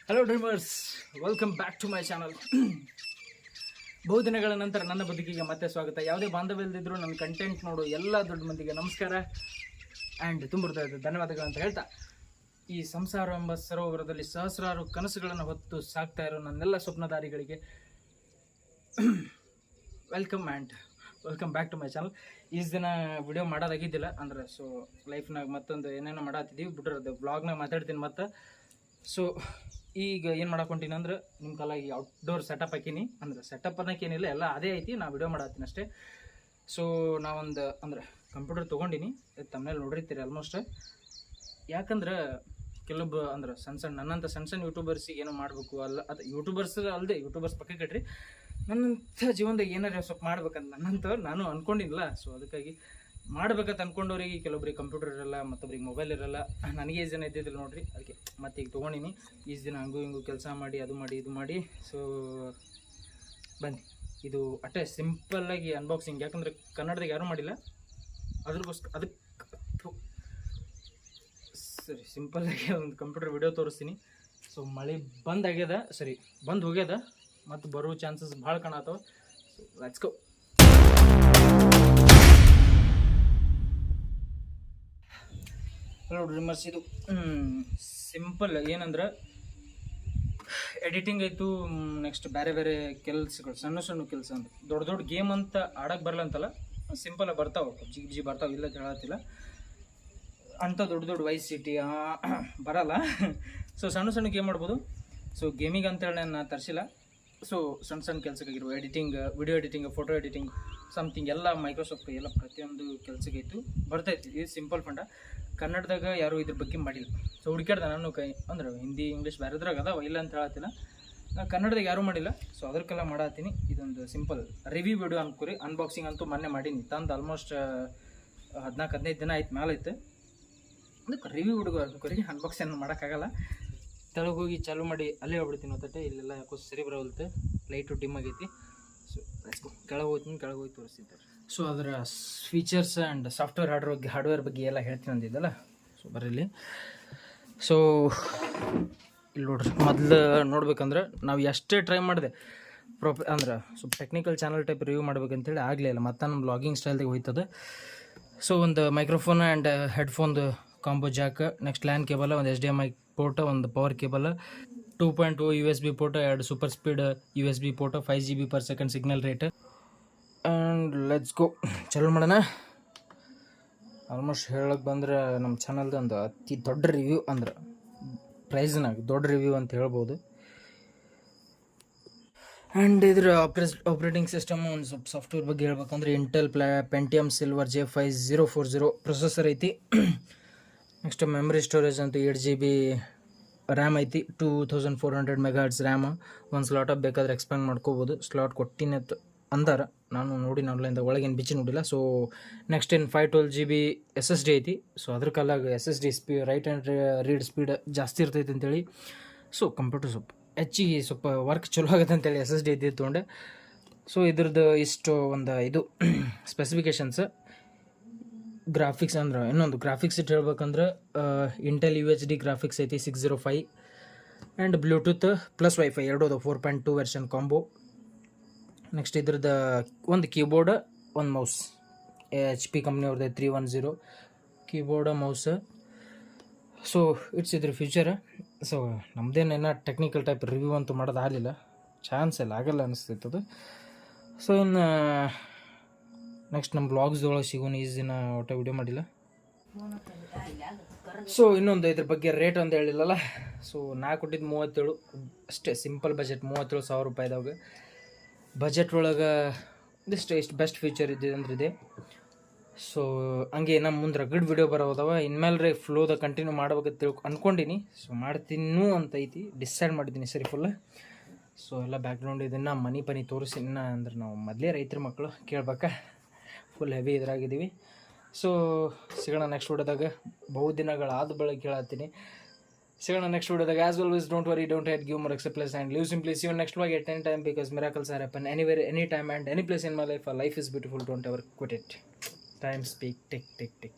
Hello dreamers, welcome back to my channel. ಬಹುದಿನಗಳ ನಂತರ ನನ್ನ ಬದುಕಿಗೆ ಮತ್ತೆ ಸ್ವಾಗತ. ಯಾವುದೇ ಬಾಂಧವ್ಯ ಇಲ್ಲದಿದ್ದರೂ ನನ್ನ ಕಂಟೆಂಟ್ ನೋಡು ಎಲ್ಲ ದೊಡ್ಡ ಮಂದಿಗೆ ನಮಸ್ಕಾರ ಆ್ಯಂಡ್ ತುಂಬ ಧನ್ಯವಾದಗಳು ಅಂತ ಹೇಳ್ತಾ, ಈ ಸಂಸಾರ ಎಂಬ ಸರೋವರದಲ್ಲಿ ಸಹಸ್ರಾರು ಕನಸುಗಳನ್ನು ಹೊತ್ತು ಸಾಕ್ತಾ ಇರೋ ನನ್ನೆಲ್ಲ ಸ್ವಪ್ನಧಾರಿಗಳಿಗೆ welcome back to my channel. ಈಸ್ ದಿನ ವಿಡಿಯೋ ಮಾಡೋದಾಗಿದ್ದಿಲ್ಲ ಅಂದ್ರೆ, ಸೊ ಲೈಫ್ನಾಗ ಮತ್ತೊಂದು ಏನೇನೋ ಮಾಡತ್ತಿದ್ದೀವಿ ಬಿಟ್ಟಿರೋದು ಬ್ಲಾಗ್ನಾಗ ಮಾತಾಡ್ತೀನಿ ಮತ್ತು. ಸೊ ಈಗ ಏನು ಮಾಡಕೊಂತೀನಿ ಅಂದ್ರೆ, ನಿಮ್ಮ ಕಾಲಾಗಿ ಔಟ್ಡೋರ್ ಸೆಟಪ್ ಹಾಕೀನಿ. ಅಂದ್ರೆ ಸೆಟಪ್ ಅನ್ನೋಕ್ಕೇನಿಲ್ಲ, ಎಲ್ಲ ಅದೇ ಐತಿ, ನಾ ವಿಡಿಯೋ ಮಾಡತ್ತೀನಿ ಅಷ್ಟೇ. ಸೊ ನಾವೊಂದು ಅಂದ್ರೆ ಕಂಪ್ಯೂಟರ್ ತೊಗೊಂಡಿನಿ, ತಮ್ಮನೇಲಿ ನೋಡಿರ್ತೀರಿ ಆಲ್ಮೋಸ್ಟ್. ಯಾಕಂದ್ರೆ ಕೆಲವೊಬ್ಬ ಅಂದ್ರೆ ನನ್ನಂಥ ಸಣ್ಣ ಯೂಟ್ಯೂಬರ್ಸಿಗೆ ಏನೋ ಮಾಡಬೇಕು ಅಲ್ಲ, ಅದು ಯೂಟ್ಯೂಬರ್ಸ್ ಅಲ್ಲದೆ ಯೂಟ್ಯೂಬರ್ಸ್ ಪಕ್ಕ ಕಟ್ರಿ, ನನ್ನಂಥ ಜೀವನದಾಗ ಏನಾರು ಸ್ವಲ್ಪ ಮಾಡ್ಬೇಕಂತ ನನ್ನಂಥವ್ರು ನಾನು ಅಂದ್ಕೊಂಡಿಲ್ಲ. ಸೊ ಅದಕ್ಕಾಗಿ ಮಾಡ್ಬೇಕಂತ ಅಂದ್ಕೊಂಡವ್ರಿಗೆ ಕೆಲವೊಬ್ರಿಗೆ ಕಂಪ್ಯೂಟರ್ ಇರಲ್ಲ, ಮತ್ತೊಬ್ರಿಗೆ ಮೊಬೈಲ್ ಇರಲ್ಲ. ನನಗೆ ಈಸ್ ದಿನ ಇದ್ದಿದ್ದಿಲ್ಲ ನೋಡ್ರಿ, ಅದಕ್ಕೆ ಮತ್ತೆ ಈಗ ತೊಗೊಂಡಿನಿ. ಈಸ್ ದಿನ ಹಂಗೂ ಕೆಲಸ ಮಾಡಿ ಇದು ಮಾಡಿ ಸೊ ಬನ್ನಿ, ಇದು ಅಷ್ಟೇ ಸಿಂಪಲ್ಲಾಗಿ ಅನ್ಬಾಕ್ಸಿಂಗ್. ಯಾಕಂದರೆ ಕನ್ನಡದಾಗ ಯಾರೂ ಮಾಡಿಲ್ಲ, ಅದಕ್ಕೆ ಸರಿ ಸಿಂಪಲ್ಲಾಗಿ ಒಂದು ಕಂಪ್ಯೂಟರ್ ವಿಡಿಯೋ ತೋರಿಸ್ತೀನಿ. ಸೊ ಮಳೆ ಬಂದು ಹೋಗ್ಯದ, ಮತ್ತು ಬರೋ ಚಾನ್ಸಸ್ ಭಾಳ ಕಾಣತ್ತವ. So let's go. ನೋಡ್ರಿ ಡ್ರೀಮರ್ಸ್, ಇದು ಸಿಂಪಲ್ ಏನಂದ್ರೆ ಎಡಿಟಿಂಗ್ ಆಯಿತು, ನೆಕ್ಸ್ಟ್ ಬೇರೆ ಕೆಲಸಗಳು, ಸಣ್ಣ ಕೆಲಸ ಅಂತ. ದೊಡ್ಡ ಗೇಮ್ ಅಂತ ಆಡೋಕ್ಕೆ ಬರಲ್ಲ ಅಂತಲ್ಲ, ಸಿಂಪಲಾಗಿ ಬರ್ತಾವೆ, ಪಬ್ಜಿ ಬರ್ತಾವೆ, ಇಲ್ಲ ಹೇಳತ್ತಿಲ್ಲ. ಅಂಥ ದೊಡ್ಡ ವೈಸ್ ಸಿಟಿ ಬರಲ್ಲ. ಸೊ ಸಣ್ಣ ಗೇಮ್ ಮಾಡ್ಬೋದು. ಸೊ ಗೇಮಿಗೆ ಅಂತೇಳಿ ನಾನು ತರಿಸಿಲ್ಲ. ಸೊ ಸಣ್ಣ ಕೆಲಸಕ್ಕಾಗಿರುವ editing, video editing, photo editing, something ಎಲ್ಲ ಮೈಕ್ರೋಸಾಫ್ಟ್ ಎಲ್ಲ ಪ್ರತಿಯೊಂದು ಕೆಲಸಕ್ಕೈತು ಬರ್ತೈತಿ. ಇದು ಸಿಂಪಲ್ ಫಂಡ. ಕನ್ನಡದಾಗ ಯಾರೂ ಇದ್ರ ಬಗ್ಗೆ ಮಾಡಿಲ್ಲ. ಸೊ ಹುಡುಕ್ಯಾಡ್ದೆ ನಾನು ಅಂದ್ರೆ ಹಿಂದಿ ಇಂಗ್ಲೀಷ್ ಬೇರೆದ್ರಾಗ ಅದಾವ, ಇಲ್ಲ ಅಂತ ಹೇಳತ್ತಿಲ್ಲ. ನಾನು ಕನ್ನಡದಾಗ ಯಾರೂ ಮಾಡಿಲ್ಲ, ಸೊ ಅದಕ್ಕೆಲ್ಲ ಮಾಡತ್ತೀನಿ. ಇದೊಂದು ಸಿಂಪಲ್ ರಿವ್ಯೂ ವಿಡಿಯೋ ಅನ್ಕೋರಿ. ಅನ್ಬಾಕ್ಸಿಂಗ್ ಅಂತೂ ಮೊನ್ನೆ ಮಾಡೀನಿ, ತಂದು ಆಲ್ಮೋಸ್ಟ್ 14-15 ದಿನ ಆಯ್ತು, ಮೇಲೆ ಐತೆ. ಅದಕ್ಕೆ ರಿವ್ಯೂ ವಿಡಿಯೋ ಅನ್ಕೋರಿ, ಅನ್ಬಾಕ್ಸಿಂಗ್ ಮಾಡೋಕ್ಕಾಗಲ್ಲ. ತೆಳಗೆ ಹೋಗಿ ಚಾಲು ಮಾಡಿ ಅಲ್ಲೇ ಹೋಗ್ಬಿಡ್ತೀನಿ ಹೊತ್ತಟ್ಟೆ. ಇಲ್ಲೆಲ್ಲ ಯಾಕೋ ಸರಿ ಬರೋಲ್ತೆ, ಲೈಟು ಡಿಮ್ ಆಗೈತಿ. ಸೊ ಕೆಳಗೆ ಹೋಗಿ ತೋರಿಸ್ತಿದ್ದೆ. ಸೊ ಅದರ ಫೀಚರ್ಸ್ ಆ್ಯಂಡ್ ಸಾಫ್ಟ್ವೇರ್ ಹಾರ್ಡ್ವೇರ್ ಬಗ್ಗೆ ಎಲ್ಲ ಹೇಳ್ತೀನಿ ಅಂದಿದ್ದಲ್ಲ. ಸೊ ಬರೀಲಿ. ಸೊ ಇಲ್ಲಿ ನೋಡ್ರಿ, ಮೊದಲು ನೋಡ್ಬೇಕಂದ್ರೆ ನಾವು ಎಷ್ಟೇ ಟ್ರೈ ಮಾಡಿದೆ ಅಂದ್ರೆ ಸ್ವಲ್ಪ ಟೆಕ್ನಿಕಲ್ ಚಾನಲ್ ಟೈಪ್ ರಿವ್ಯೂ ಮಾಡ್ಬೇಕಂತೇಳಿ ಆಗಲೇ ಇಲ್ಲ. ಮತ್ತು ನಮ್ಮ ಬ್ಲಾಗಿಂಗ್ ಸ್ಟೈಲ್ದಾಗ ಹೋಯ್ತದೆ. ಸೊ ಒಂದು ಮೈಕ್ರೋಫೋನ್ ಆ್ಯಂಡ್ ಹೆಡ್ಫೋನ್ದು combo jack, next LAN cable, ಒಂದು HDMI ಪೋರ್ಟ್, ಒಂದು power cable, 2.2 USB port, 2 super speed USB port, 5 GB/s signal rate. And let's go, ಚಲೋ ಮಾಡೋಣ. ಆಲ್ಮೋಸ್ಟ್ ಹೇಳಕ್ಕೆ ಬಂದ್ರೆ ನಮ್ಮ ಚಾನಲ್ದು ಒಂದು ಅತಿ ದೊಡ್ಡ ರಿವ್ಯೂ, ಅಂದ್ರೆ ಪ್ರೈಸ್ನಾಗ ದೊಡ್ಡ ರಿವ್ಯೂ ಅಂತ ಹೇಳ್ಬೋದು. ಆ್ಯಂಡ್ ಇದ್ರ ಆಪ್ರೇಟಿಂಗ್ ಸಿಸ್ಟಮ್, ಒಂದು ಸ್ವಲ್ಪ ಸಾಫ್ಟ್ವೇರ್ ಬಗ್ಗೆ ಹೇಳ್ಬೇಕಂದ್ರೆ Intel Pentium silver J5040 processor ಐತಿ. ನೆಕ್ಸ್ಟ್ ಮೆಮರಿ ಸ್ಟೋರೇಜ್ ಅಂತೂ 8 GB ರ್ಯಾಮ್ ಐತಿ, 2400 MHz ರ್ಯಾಮ್. ಒಂದು ಸ್ಲಾಟ್ ಅಪ್ ಬೇಕಾದ್ರೆ ಎಕ್ಸ್ಪ್ಯಾಂಡ್ ಮಾಡ್ಕೋಬೋದು. ಸ್ಲಾಟ್ ಕೊಟ್ಟಿನತ್ತು ಅಂದಾರ, ನಾನು ನೋಡಿ ಆನ್ಲೈನ್ದಾಗ ಒಳಗೇನು ಬಿಚ್ಚಿ ನೋಡಿಲ್ಲ. ಸೊ ನೆಕ್ಸ್ಟ್ 512 GB SSD ಐತಿ. ಸೊ ಅದ್ರ ಕಾಲಾಗ SSD right and read speed ಜಾಸ್ತಿ ಇರ್ತೈತೆ ಅಂತೇಳಿ, ಸೊ ಕಂಪ್ಯೂಟರ್ ಸ್ವಲ್ಪ ವರ್ಕ್ ಚಲೋ ಆಗುತ್ತೆ ಅಂತೇಳಿ SSD ಇದ್ದಿದ್ದು ತೊಗೊಂಡೆ. ಸೊ ಇದ್ರದ್ದು ಇಷ್ಟು ಒಂದು ಇದು ಸ್ಪೆಸಿಫಿಕೇಷನ್ಸ್. ಗ್ರಾಫಿಕ್ಸ್ ಅಂದ್ರೆ ಇನ್ನೊಂದು ಗ್ರಾಫಿಕ್ಸ್ ಇಟ್ಟು ಹೇಳ್ಬೇಕಂದ್ರೆ ಇಂಟೆಲ್ UHD ಗ್ರಾಫಿಕ್ಸ್ ಐತಿ 605, ಆ್ಯಂಡ್ ಬ್ಲೂಟೂತ್ ಪ್ಲಸ್ ವೈಫೈ ಎರಡೂ 4.2 ವರ್ಷನ್ ಕಾಂಬೋ. ನೆಕ್ಸ್ಟ್ ಇದ್ರದ್ದು ಒಂದು ಕೀಬೋರ್ಡ್, ಒಂದು ಮೌಸ್, HP ಕಂಪ್ನಿಯವ್ರದ್ದು 310 ಕೀಬೋರ್ಡ್ ಮೌಸ್. ಸೊ ಇಟ್ಸ್ ಇದ್ರ ಫ್ಯೂಚರ್. ಸೊ ನಮ್ಮದೇನೇನ ಟೆಕ್ನಿಕಲ್ ಟೈಪ್ ರಿವ್ಯೂ ಅಂತೂ ಮಾಡೋದು ಆಗಲಿಲ್ಲ, ಚಾನ್ಸ್ ಎಲ್ಲ ಆಗಲ್ಲ ಅನಿಸ್ತೈತೆ ಅದು. ಸೊ ಇನ್ನು ನೆಕ್ಸ್ಟ್ ನಮ್ಮ ಬ್ಲಾಗ್ಸ್ದೊಳಗೆ ಸಿಗೋಣ. ಈಸ್ ದಿನ ಒಟ್ಟು ವಿಡಿಯೋ ಮಾಡಿಲ್ಲ. ಸೊ ಇನ್ನೊಂದು ಇದ್ರ ಬಗ್ಗೆ ರೇಟ್ ಅಂತ ಹೇಳಿಲ್ಲಲ್ಲ. ಸೊ ನಾ ಕೊಟ್ಟಿದ್ದು 37 ಅಷ್ಟೇ, ಸಿಂಪಲ್ ಬಜೆಟ್, 37,000 ರೂಪಾಯಿದಾಗ. ಬಜೆಟ್ ಒಳಗೆ ಇಷ್ಟು ಬೆಸ್ಟ್ ಫೀಚರ್ ಇದ್ದಿದೆ ಅಂದ್ರೆ ಇದೆ. ಸೊ ಹಂಗೆ ನಮ್ಮ ಮುಂದೆ ರಗಡ್ ವಿಡಿಯೋ ಬರೋದವ. ಇನ್ಮೇಲೆ ಫ್ಲೋದ ಕಂಟಿನ್ಯೂ ಮಾಡ್ಬೇಕಂತ ಅಂದ್ಕೊಂಡಿನಿ. ಸೊ ಮಾಡ್ತೀನೂ ಅಂತ ಐತಿ, ಡಿಸೈಡ್ ಮಾಡಿದ್ದೀನಿ ಸರಿ ಫುಲ್. ಸೊ ಎಲ್ಲ ಬ್ಯಾಕ್ಗ್ರೌಂಡ್ ಇದನ್ನು ಮನಿ ತೋರಿಸಿ, ಅಂದ್ರೆ ನಾವು ಮೊದಲೇ ರೈತರ ಮಕ್ಕಳು ಕೇಳ್ಬೇಕಾ, ಫುಲ್ ಹೆವಿ ಇದ್ರಾಗಿದ್ದೀವಿ. ಸೊ ಸಿಗೋಣ ನೆಕ್ಸ್ಟ್ ವಿಡಿಯೋದಾಗ. ಬಹುದಿನಗಳಾದ ಬಳಿಕ ಹೇಳತ್ತೀನಿ. ಸಿಗೋಣ ನೆಕ್ಸ್ಟ್ ವಿಡಿಯೋದಾಗ. As always, don't worry, don't hide, give more acceptance and live simply. See you next vlog at any time, because miracles are happen anywhere, anytime and any place in my life. Life is beautiful, don't ever quit it. Time speak, tick tick tick.